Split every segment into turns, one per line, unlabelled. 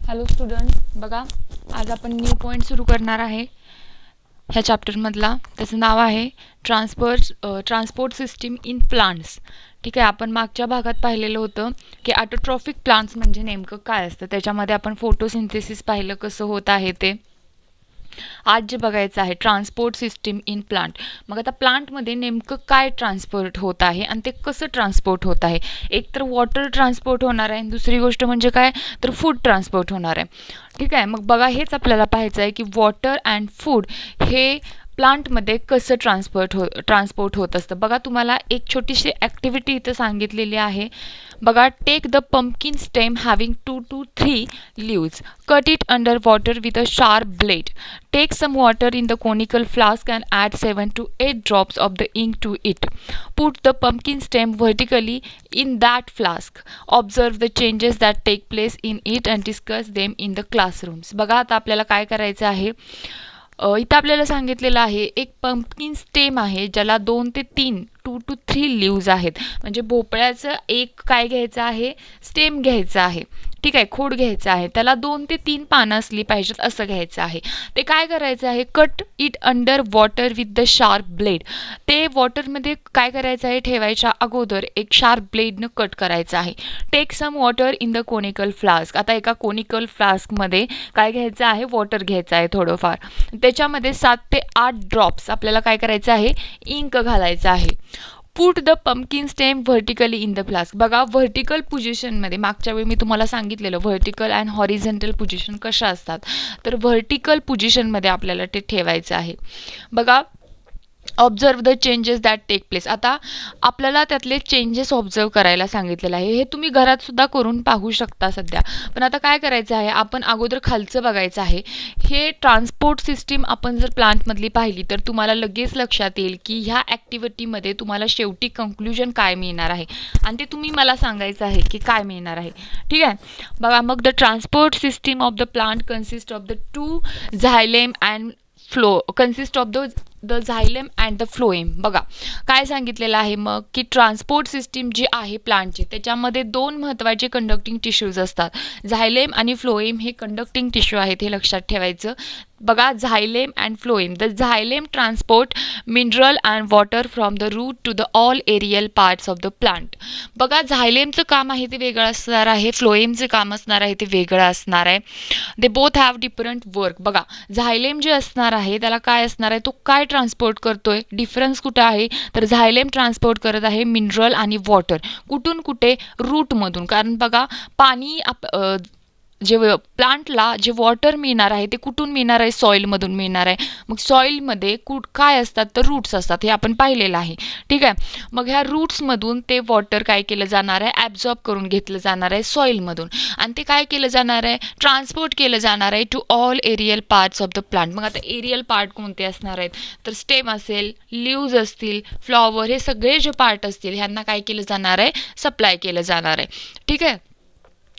Hello students, बघा आज आपण न्यू पॉईंट सुरू करणार आहे ह्या चॅप्टरमधला. त्याचं नाव आहे ट्रान्सपोर्ट सिस्टीम इन प्लांट्स. ठीक आहे, आपण मागच्या भागात पाहिलेलं होतं की ऑटोट्रॉफिक प्लांट्स म्हणजे नेमकं काय असतं. त्याच्यामध्ये आपण फोटोसिंथेसिस पाहिलं कसं होत आहे ते. आज जे बघायचं आहे ट्रान्सपोर्ट सिस्टीम इन प्लांट. मग आता प्लांटमध्ये नेमकं काय ट्रान्सपोर्ट होत आहे आणि ते कसं ट्रान्सपोर्ट होत आहे. एक तर वॉटर ट्रान्सपोर्ट होणार आहे, दुसरी गोष्ट म्हणजे काय तर फूड ट्रान्सपोर्ट होणार आहे. ठीक आहे, मग बघा हेच आपल्याला पाहायचं आहे की वॉटर अँड फूड हे प्लांटमध्ये कसं ट्रान्सपोर्ट होत असतं. बघा तुम्हाला एक छोटीशी ॲक्टिव्हिटी इथं सांगितलेली आहे. बघा, take the pumpkin stem having 2 to 3 leaves, cut it under water with a sharp blade, take some water in the conical flask and add 7 to 8 drops of the ink to it, put the pumpkin stem vertically in that flask, observe the changes that take place in it and discuss them in the classrooms. बघा आता आपल्याला काय करायचं आहे. इथं आपल्याला सांगितलेलं आहे एक पंपकिन स्टेम आहे ज्याला 2 ते 3 2 to 3 लीव्ज आहेत. म्हणजे भोपळ्याचं एक काय घ्यायचं आहे, स्टेम घ्यायचं आहे. ठीक आहे, खोड घ्यायचं आहे, त्याला 2 ते 3 पानं असली पाहिजेत असं घ्यायचं आहे. ते काय करायचं आहे, cut it under water with the sharp blade. ते वॉटरमध्ये काय करायचं आहे, ठेवायच्या अगोदर एक शार्प ब्लेडनं कट करायचं आहे. Take some water in the conical flask. आता एका कोनिकल फ्लास्कमध्ये काय घ्यायचं आहे, वॉटर घ्यायचं आहे थोडंफार. त्याच्यामध्ये 7 ते 8 ड्रॉप्स आपल्याला काय करायचं आहे, इंक घालायचं आहे. Put the pumpkin stem vertically in the flask. बघा व्हर्टिकल पोझिशनमध्ये मागच्या वेळी मी तुम्हाला सांगितलेलं व्हर्टिकल अँड हॉरिझॉन्टल पोझिशन कशा असतात. तर व्हर्टिकल पोझिशनमध्ये आपल्याला ते ठेवायचं आहे. बघा, observe the changes that take place. आता आपल्याला त्यातले चेंजेस ऑब्झर्व करायला सांगितलेलं आहे. हे तुम्ही घरात सुद्धा करून पाहू शकता सध्या. पण आता काय करायचं आहे, आपण अगोदर खालचं बघायचं आहे. हे ट्रान्सपोर्ट सिस्टीम आपण जर प्लांटमधली पाहिली तर तुम्हाला लगेच लक्षात येईल की ह्या ॲक्टिव्हिटीमध्ये तुम्हाला शेवटी कंक्लुजन काय मिळणार आहे आणि ते तुम्ही मला सांगायचं आहे की काय मिळणार आहे. ठीक आहे, बघा मग the transport system of the plant consist of the 2 xylem and consist of the xylem and the phloem. बघा काय सांगितलेलं आहे मग की ट्रान्सपोर्ट सिस्टीम जी आहे प्लांटची त्याच्यामध्ये 2 महत्त्वाचे कंडक्टिंग टिश्यूज असतात. झायलेम आणि फ्लोएम हे कंडक्टिंग टिश्यू आहेत, हे लक्षात ठेवायचं. बघा, xylem and phloem. The xylem transport mineral and water from the root to the all aerial parts of the plant. बघा झायलेमचं काम आहे ते वेगळं असणार आहे, फ्लोएमचं काम असणार आहे ते वेगळं असणार आहे. They both have different work. बघा झायलेम जे असणार आहे त्याला काय असणार आहे, तो काय ट्रान्सपोर्ट करतोय, डिफरन्स कुठं आहे तर झायलेम ट्रान्सपोर्ट करत आहे मिनरल आणि वॉटर. कुठून कुठे, रूटमधून. कारण बघा पाणी जे प्लांटला जे वॉटर मिळणार आहे ते कुठून मिळणार आहे, सॉईलमधून मिळणार आहे. मग सॉईलमध्ये काय असतात तर रूट्स असतात, हे आपण पाहिलेलं आहे. ठीक आहे, मग ह्या रूट्समधून ते वॉटर काय केलं जाणार आहे, ॲब्झॉर्ब करून घेतलं जाणार आहे सॉईलमधून आणि ते काय केलं जाणार आहे, ट्रान्सपोर्ट केलं जाणार आहे to all aerial parts of the plant. मग आता एरियल पार्ट कोणते असणार आहेत तर स्टेम असेल, लीव्ज असतील, फ्लॉवर, हे सगळे जे पार्ट असतील ह्यांना काय केलं जाणार आहे, सप्लाय केलं जाणार आहे. ठीक आहे,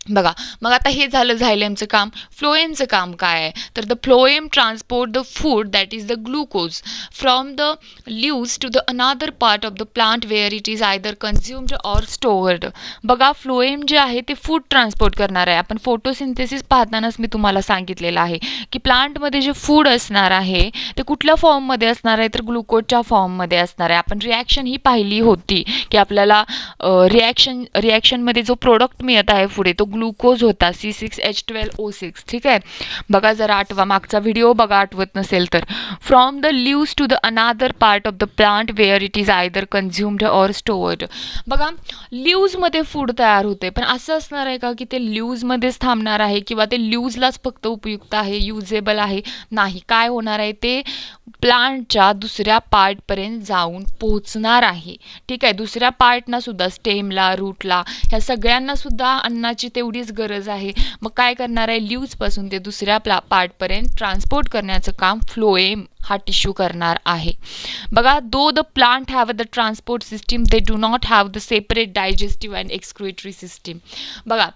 बघा मग आता हे झालं झायलेमचं काम. फ्लोएमचं काम काय आहे तर the phloem transport the food that is the glucose from the leaves to the another part of the plant where it is either consumed or stored. बघा फ्लोएम जे आहे ते फूड ट्रान्सपोर्ट करणार आहे. आपण फोटोसिंथेसिस पाहतानाच मी तुम्हाला सांगितलेलं आहे की प्लांटमध्ये जे फूड असणार आहे ते कुठल्या फॉर्ममध्ये असणार आहे तर ग्लुकोजच्या फॉर्ममध्ये असणार आहे. आपण रिॲक्शन ही पाहिली होती की आपल्याला रिॲक्शनमध्ये जो प्रोडक्ट मिळत आहे पुढे तो ग्लुकोज होता, C6H12O6. ठीक आहे, बघा जरा आठवा, मागचा व्हिडिओ बघा आठवत नसेल तर. From the leaves to the another part of the plant where it is either consumed or stored. बघा लीव्जमध्ये फूड तयार होते, पण असं असणार आहे का की ते लीव्जमध्येच थांबणार आहे किंवा ते लीव्जलाच फक्त उपयुक्त आहे, युजेबल आहे, नाही. काय होणार आहे, ते प्लांटच्या दुसऱ्या पार्टपर्यंत जाऊन पोहोचणार आहे. ठीक आहे, दुसऱ्या पार्टना सुद्धा, स्टेमला, रूटला, ह्या सगळ्यांना सुद्धा अन्नाची तेवढीच गरज आहे. मग काय करणार आहे, लीव्जपासून ते दुसऱ्या पार्टपर्यंत ट्रान्सपोर्ट करण्याचं काम फ्लोएम हा टिश्यू करणार आहे. बघा, though the plant have the transport system they do not have the separate digestive and excretory system. बघा,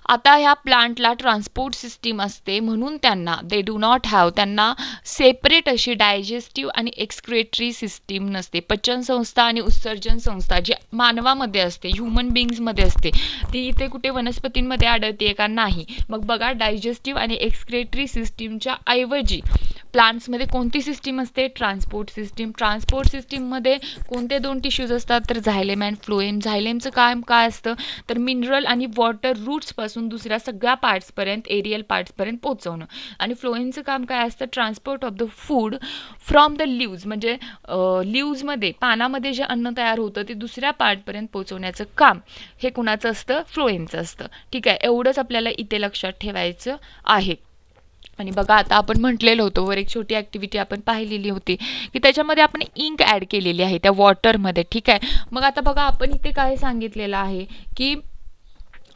आता ह्या प्लांटला ट्रान्सपोर्ट सिस्टीम असते म्हणून दे डू नॉट हॅव, त्यांना सेपरेट अशी डायजेस्टिव्ह आणि एक्सक्रिएटरी सिस्टीम नसते. पचन संस्था आणि उत्सर्जन संस्था जी मानवामध्ये असते, ह्युमन बिंग्समध्ये असते, ती इथे कुठे वनस्पतींमध्ये आढळते का? नाही. मग बघा, डायजेस्टिव्ह आणि एक्सक्रिएटरी सिस्टीमच्या ऐवजी प्लांट्समध्ये कोणती सिस्टीम असते? Transport system. ट्रान्सपोर्ट सिस्टीममध्ये कोणते 2 टिश्यूज असतात? तर झायलेम अँड फ्लोएम. झायलेमचं काम काय असतं? तर मिनरल आणि वॉटर रूट्सपासून दुसऱ्या सगळ्या पार्ट्सपर्यंत, एरियल पार्ट्सपर्यंत पोहोचवणं. आणि फ्लोएमचं काम काय असतं? Transport of the food from the leaves, म्हणजे लिव्जमध्ये, पानामध्ये जे अन्न तयार होतं ते दुसऱ्या पार्टपर्यंत पोहोचवण्याचं काम हे कुणाचं असतं? फ्लोएमचं असतं. ठीक आहे, एवढंच आपल्याला इथे लक्षात ठेवायचं आहे. आणि बघा, आता आपण म्हटलेलं होतं, वर एक छोटी ॲक्टिव्हिटी आपण पाहिलेली होती की त्याच्यामध्ये आपण इंक ॲड केलेली आहे त्या वॉटरमध्ये. ठीक आहे, मग आता बघा, आपण इथे काय सांगितलेलं आहे की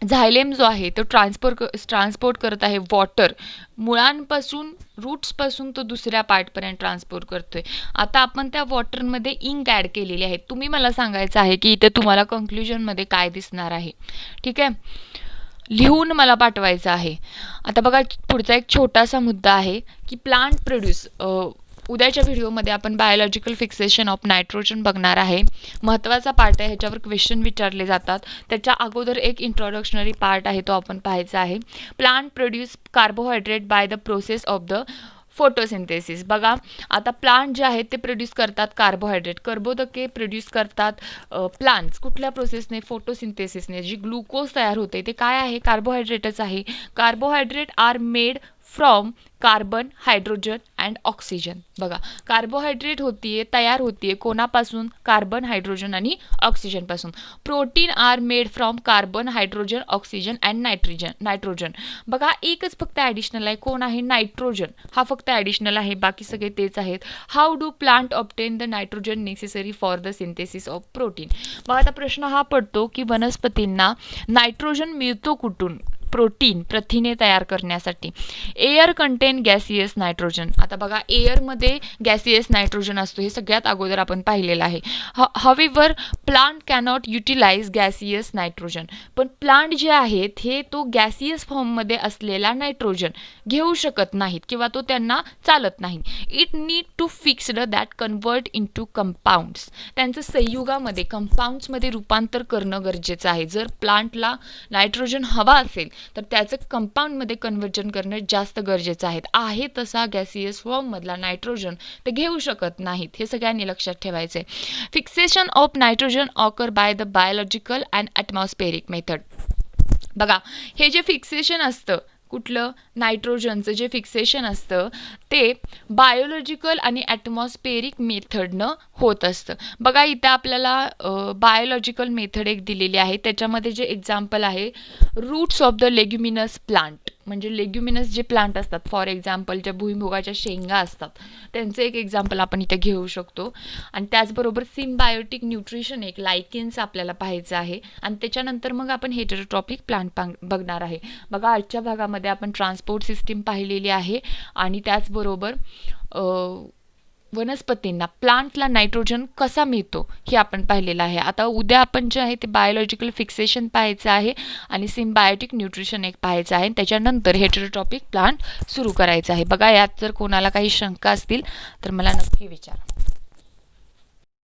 झायलेम जो आहे तो ट्रान्सपोर्ट करत आहे वॉटर, मुळांपासून, रूट्सपासून तो दुसऱ्या पार्टपर्यंत ट्रान्सपोर्ट करतोय. आता आपण त्या वॉटरमध्ये इंक ॲड केलेली आहे. तुम्ही मला सांगायचं आहे की इथे तुम्हाला कन्क्ल्युजनमध्ये काय दिसणार आहे. ठीक आहे, लिहून मला पाठवायचं आहे. आता बघा, पुढचा एक छोटासा मुद्दा आहे की प्लांट प्रोड्यूस. उद्याच्या व्हिडिओमध्ये आपण बायोलॉजिकल फिक्सेशन ऑफ नायट्रोजन बघणार आहे. महत्त्वाचा पार्ट आहे, ह्याच्यावर क्वेश्चन विचारले जातात. त्याच्या अगोदर एक इंट्रोडक्शनरी पार्ट आहे, तो आपण पाहायचा आहे. Plant produce carbohydrate by the process of the photosynthesis. बघा, आता प्लांट जे आहेत ते प्रोड्यूस करतात कार्बोहायड्रेट, कर्बोदके प्रोड्यूस करतात प्लांट्स. कुठल्या प्रोसेसने? फोटोसिंथेसिसने. जी ग्लुकोज तयार होते ते काय आहे? कार्बोहायड्रेटच आहे. Carbohydrate are made from carbon, hydrogen and oxygen. बघा, कार्बोहायड्रेट तयार होतीये कोणापासून? कार्बन, हायड्रोजन आणि ऑक्सिजनपासून. Protein are made from carbon, hydrogen, oxygen and nitrogen. बघा, एकच फक्त ॲडिशनल आहे. कोण आहे? नायट्रोजन. हा फक्त ॲडिशनल आहे, बाकी सगळे तेच आहेत. How do plant obtain the nitrogen necessary for the synthesis of protein. बघा, आता प्रश्न हा पडतो की वनस्पतींना नायट्रोजन मिळतो कुठून? प्रोटीन, प्रथिने तयार करण्यासाठी. Air content gaseous nitrogen. आता बघा, एअरमध्ये गॅसियस नायट्रोजन असतो, हे सगळ्यात अगोदर आपण पाहिलेलं आहे. हवेवर plant cannot utilise gaseous nitrogen. पण प्लांट जे आहेत हे तो गॅसियस फॉर्ममध्ये असलेला नायट्रोजन घेऊ शकत नाहीत किंवा तो त्यांना चालत नाही. It need to fixed that convert into compounds. त्यांचं संयुगामध्ये, कंपाऊंड्समध्ये रूपांतर करणं गरजेचं आहे. जर प्लांटला नायट्रोजन हवा असेल तर त्याचं कंपाऊंडमध्ये कन्व्हर्जन करणं जास्त गरजेचं आहे तसा गॅसियस फॉर्ममधला नायट्रोजन ते घेऊ शकत नाहीत. हे सगळ्यांनी लक्षात ठेवायचं आहे. Fixation of nitrogen occur by the biological and atmospheric method. बघा, हे जे फिक्सेशन असतं, कुठलं? नायट्रोजनचं जे फिक्सेशन असतं ते बायोलॉजिकल आणि ॲटमॉस्फेरिक मेथडनं होत असतं. बघा, इथं आपल्याला बायोलॉजिकल मेथड एक दिलेली आहे. त्याच्यामध्ये जे एक्झाम्पल आहे, roots of the leguminous plant, म्हणजे लेग्युमिनस जे प्लांट असतात, फॉर एक्झाम्पल ज्या भुईमुगाच्या शेंगा असतात, त्यांचं एक एक्झाम्पल आपण इथे घेऊ शकतो. आणि त्याचबरोबर सिम्बायोटिक न्यूट्रिशन, एक लायकेन्स आपल्याला पाहायचं आहे. आणि त्याच्यानंतर मग आपण हेटेरोट्रॉपिक प्लांट बघणार आहे. बघा, आजच्या भागामध्ये आपण ट्रान्सपोर्ट सिस्टीम पाहिलेली आहे आणि त्याचबरोबर वनस्पतींना, प्लांटला नायट्रोजन कसा मिळतो हे आपण पाहिलेलं आहे. आता उद्या आपण जे आहे ते बायोलॉजिकल फिक्सेशन पाहायचं आहे आणि सिम्बायोटिक न्यूट्रिशन एक पाहायचं आहे. त्याच्यानंतर हेटेरोट्रॉपिक प्लांट सुरू करायचं आहे. बघा, यात जर कोणाला काही शंका असतील तर मला नक्की विचारा.